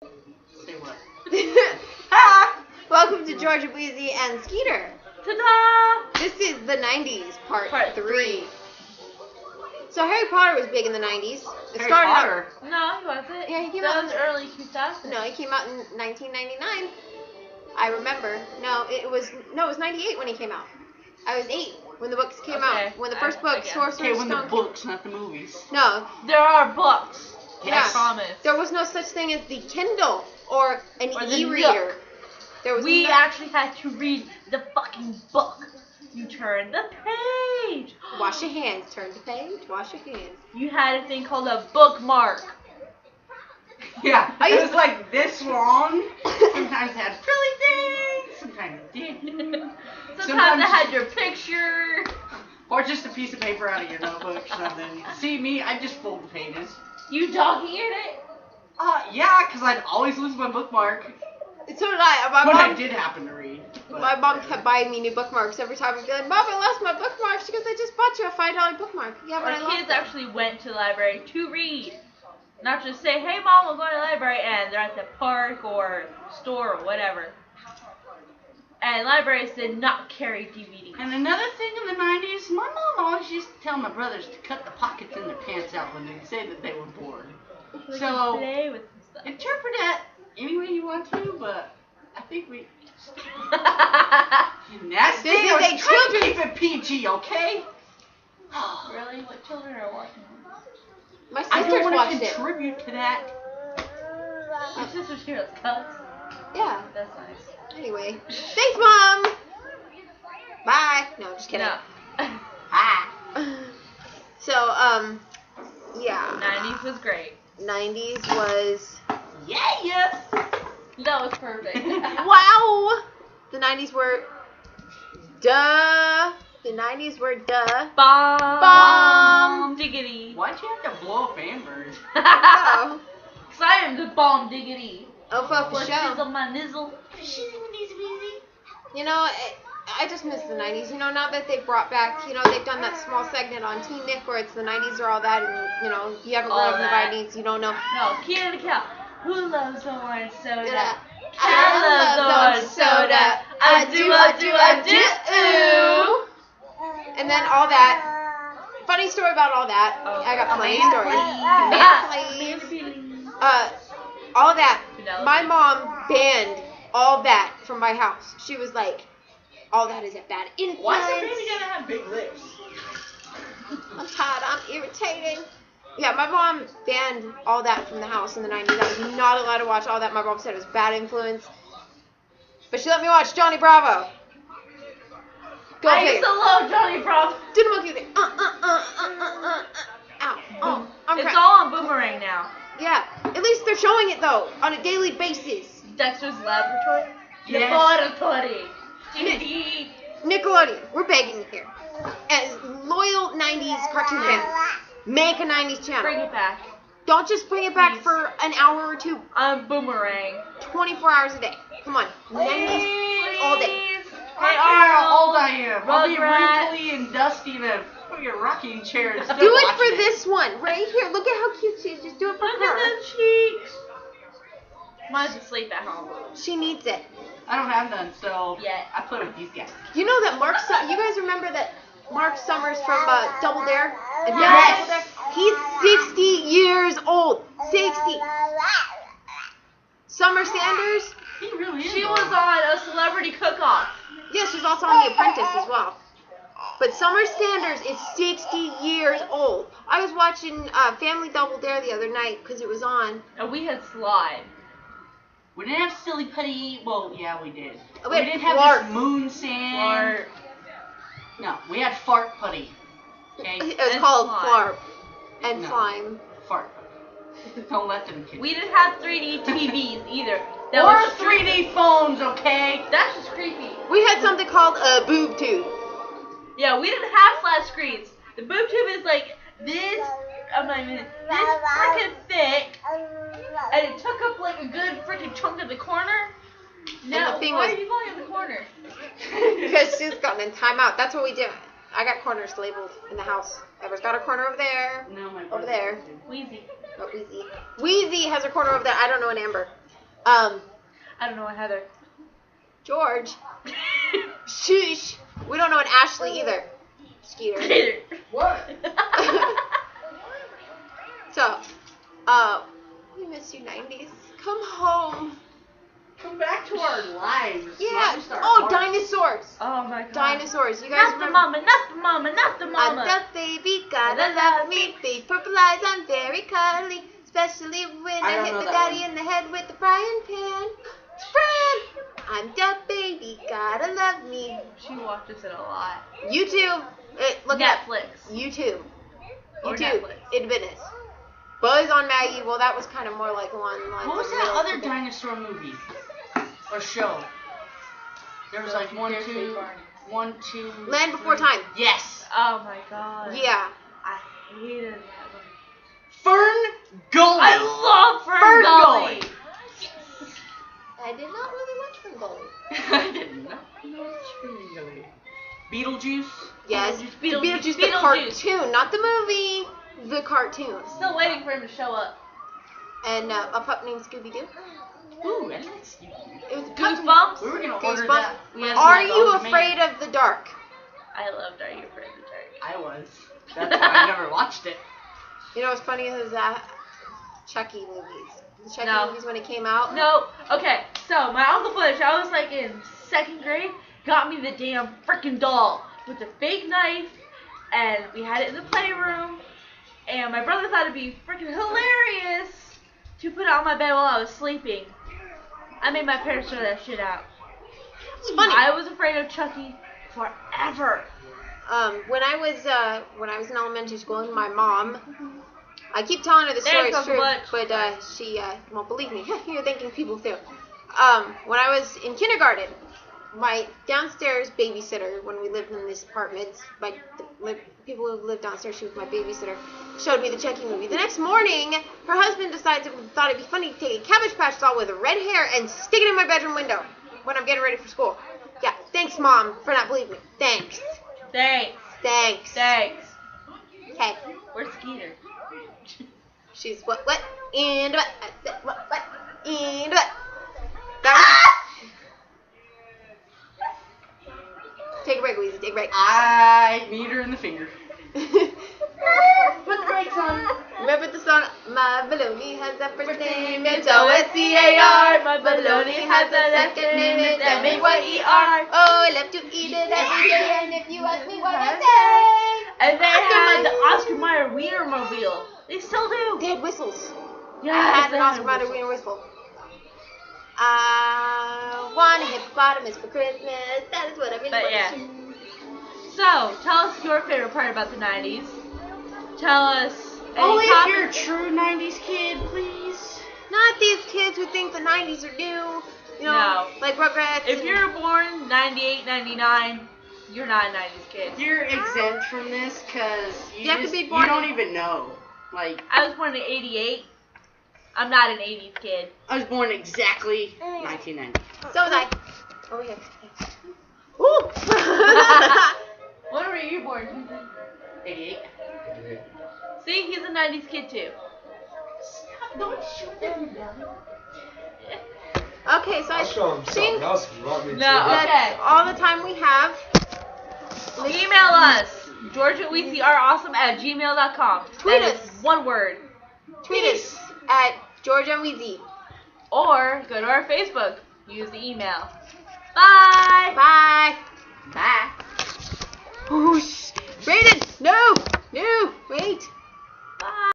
Say what? Welcome to Georgia, Weezy, and Skeeter. Ta-da! This is the 90s, part 3. 3. So Harry Potter was big in the 90s. It Harry started Potter? No, he wasn't. Yeah, he came that out was in- early 2000s. No, he came out in 1999. I remember. It was 98 when he came out. I was 8 when the books came out. When the first book, Sorcerer's Stone. Okay, when the books, not the movies. No. There are books. Yeah. I promise. There was no such thing as the Kindle or an Or the e-reader. There was We no- actually had to read the fucking book. You turn the page. Wash your hands. Turn the page. Wash your hands. You had a thing called a bookmark. Yeah, I it used was like this long. Sometimes it had frilly things. Sometimes it didn't. Sometimes it had your picture. Or just a piece of paper out of your notebook or something. See me, I just fold the pages. You dog-eared it? Yeah, because I'd always lose my bookmark. So did I. But I did happen to read. My mom kept buying me new bookmarks every time. I'd be like, Mom, I lost my bookmark. She goes, I just bought you a $5 bookmark. Yeah, but I Our lost kids it. actually went to the library to read. Not just say, hey mom, we're going to the library, and they're at the park or store or whatever. And libraries did not carry DVDs. And another thing in the 90s, my mom always used to tell my brothers to cut the pockets in their pants out when they'd say that they were bored. So, So, play with some stuff. interpret that any way you want to, but I think we... Nasty. This is a children's- Keep it PG, okay? Really? What children are watching? My I don't sisters want watched to it. contribute to that. Your sister's here as cuts. Yeah. That's nice. Anyway. Thanks, Mom. Bye. No, just kidding. No. Ah. So, yeah. 90s was great. 90s was... Yeah. That was perfect. Wow! The 90s were... Duh. The 90s were duh. Bomb diggity. Why'd you have to blow up Amber? Oh. Cause I am the bomb diggity. Oh, fuck the What show. sizzle my nizzle? You know, I just miss the 90s. You know, now that they've brought back, you know, they've done that small segment on Teen Nick where it's the 90s or all that, and, you know, you haven't grown All up in the that. 90s, you don't know. No, Kid and the Cow. Who loves orange soda? Yeah. I love orange soda. I do. Ooh. And then all that. Funny story about all that. Oh, I got plenty man, of stories. please. All that. Penelope. My mom banned all that from my house. She was like, all that is a bad influence. Why's the baby gonna have big lips? I'm tired. I'm irritated. Yeah, my mom banned all that from the house in the 90s. I was not allowed to watch all that. My mom said it was bad influence. But she let me watch Johnny Bravo. Go I figure. used to love Johnny Bravo. Do the monkey thing. Ow. Oh, I'm It's cracked. all on Boomerang now. Yeah. At least they're showing it, though, on a daily basis. Dexter's Laboratory. Yes. Laboratory. DVD. Nickelodeon, we're begging here. As loyal 90s cartoon fans, make a 90s channel. Bring it back. Don't just bring it back Please. for an hour or two. On Boomerang. 24 hours a day. Come on. 90s all day. Hey, How old Arnold. I am. I'll be Rugrats. wrinkly and dusty in a fucking rocking chair. and still Do it watching for this one, right here. Look at how cute she is. Just do it for Look at her. the cheeks. Mine's asleep at home. She needs it. I don't have none, so Yeah. I play with these guys. You know that you guys remember that Mark Summers from Double Dare? If you Yes. remember Double Dare? He's 60 years old. 60. Summer Sanders? He really is. She old. was on a celebrity cook-off. Yeah, she's also on The Apprentice as well. But Summer Sanders is 60 years old. I was watching Family Double Dare the other night because it was on. And we had slide. We didn't have silly putty. Well, yeah, we did. We We had didn't have fart. this moon sand. Or No, we had fart putty. Okay? It was And called slime. Flarp and No. Slime. Fart. Don't let them kids. we didn't have 3D TVs either. That Or was 3D phones, okay? That's just creepy. We had something called a boob tube. Yeah, we didn't have flat screens. The boob tube is like this. I'm not even. This freaking thick, and it took up like a good freaking chunk of the corner. No, the thing why was- are you going in the corner? Because she's gotten in timeout. That's what we do. I got corners labeled in the house. Ever's got a corner over there. No, my Over brother there. did. Weezy. Oh, Weezy. Weezy has a corner over there. I don't know an Amber. I don't know what Heather. George. Sheesh. We don't know an Ashley either. Skeeter. What? So, we miss you 90s. Come home. Come back to our lives. Yeah. not just our Oh, hearts. dinosaurs. Oh my god. Dinosaurs. You guys Not the remember? mama, not the mama, not the I'm mama. the baby, gotta love me. Big purple eyes, I'm very cuddly. Especially when I I don't hit know the that daddy one. in the head with the frying pan. Fran! I'm the baby, gotta love me. She watches it a lot. YouTube. Look at Netflix. YouTube. Or YouTube. Netflix. Admittance. Buzz on Maggie. Well, that was kind of more like one. What was that other dinosaur movie or show? There was like one, two. Land Before Time. Yes. Oh my god. Yeah. I hated that one. Fern Gully. I love Fern Gully. I did not really watch Fern Gully. I did not know Fern Gully. Beetlejuice. Yes. Beetlejuice. Beetlejuice, the cartoon, not the movie. The cartoon. Still waiting for him to show up. And a pup named Scooby Doo. Ooh, I like Scooby. It was a pup. Goosebumps. We were gonna order Goosebumps. that. We had Are some you on afraid demand. of the dark? I loved Are You Afraid of the Dark? I was. That's why I never watched it. You know what's funny is that Chucky movies. The Chucky No. movies when it came out. No. Okay. So my Uncle Bush, I was like in 2nd grade, got me the damn freaking doll with the fake knife, and we had it in the playroom. And my brother thought it'd be freaking hilarious to put it on my bed while I was sleeping. I made my parents throw that shit out. It's funny. I was afraid of Chucky forever. When I was in elementary school, and my mom, I keep telling her the Thanks, story is Uncle true, Butch. but she won't believe me. You're thinking people too. When I was in kindergarten, my downstairs babysitter, when we lived in this apartment, people who lived downstairs, she was my babysitter, showed me the Chucky movie. The next morning, her husband thought it'd be funny to take a Cabbage Patch doll with red hair and stick it in my bedroom window when I'm getting ready for school. Yeah, thanks, Mom, for not believing me. Thanks. Thanks. Okay. Where's Skeeter? She's what, and what, I said what, and what. That Take a break, Weezy, take a break. I need her in the finger. Put the brakes on. Remember the song, My Baloney has a first name, it's O-S-C-A-R. My baloney has a second name, it's M-A-Y-E-R. Oh, I love to eat it every day, and if you ask me what I say. And they had the Oscar Mayer Wienermobile. They still do. They had whistles. Yeah, I had an Oscar Mayer Wiener whistle. I want a hippopotamus for Christmas. That is what I really But want yeah. to do. So, tell us your favorite part about the 90s. Tell us any Only if topic- you're a true 90s kid, please. Not these kids who think the 90s are new. You know, No. like Rugrats. If and- you're born 98, 99, you're not a 90s kid. You're exempt from this because You have to be born you don't in- even know. Like, I was born in 88. I'm not an 80s kid. I was born exactly 1990. So was I. Over here. Woo! When were you born? 88. See, he's a 90s kid too. Don't shoot them. Okay, so I I'll show him think something else if you want me to. No, that's okay. all the time we have. Email us. George and Weezy are awesome at gmail.com. Tweet That us. is one word. Tweet us at George and Weezy. Or go to our Facebook. Use the email. Bye. Bye. Bye. Whoosh. Brayden, no, wait.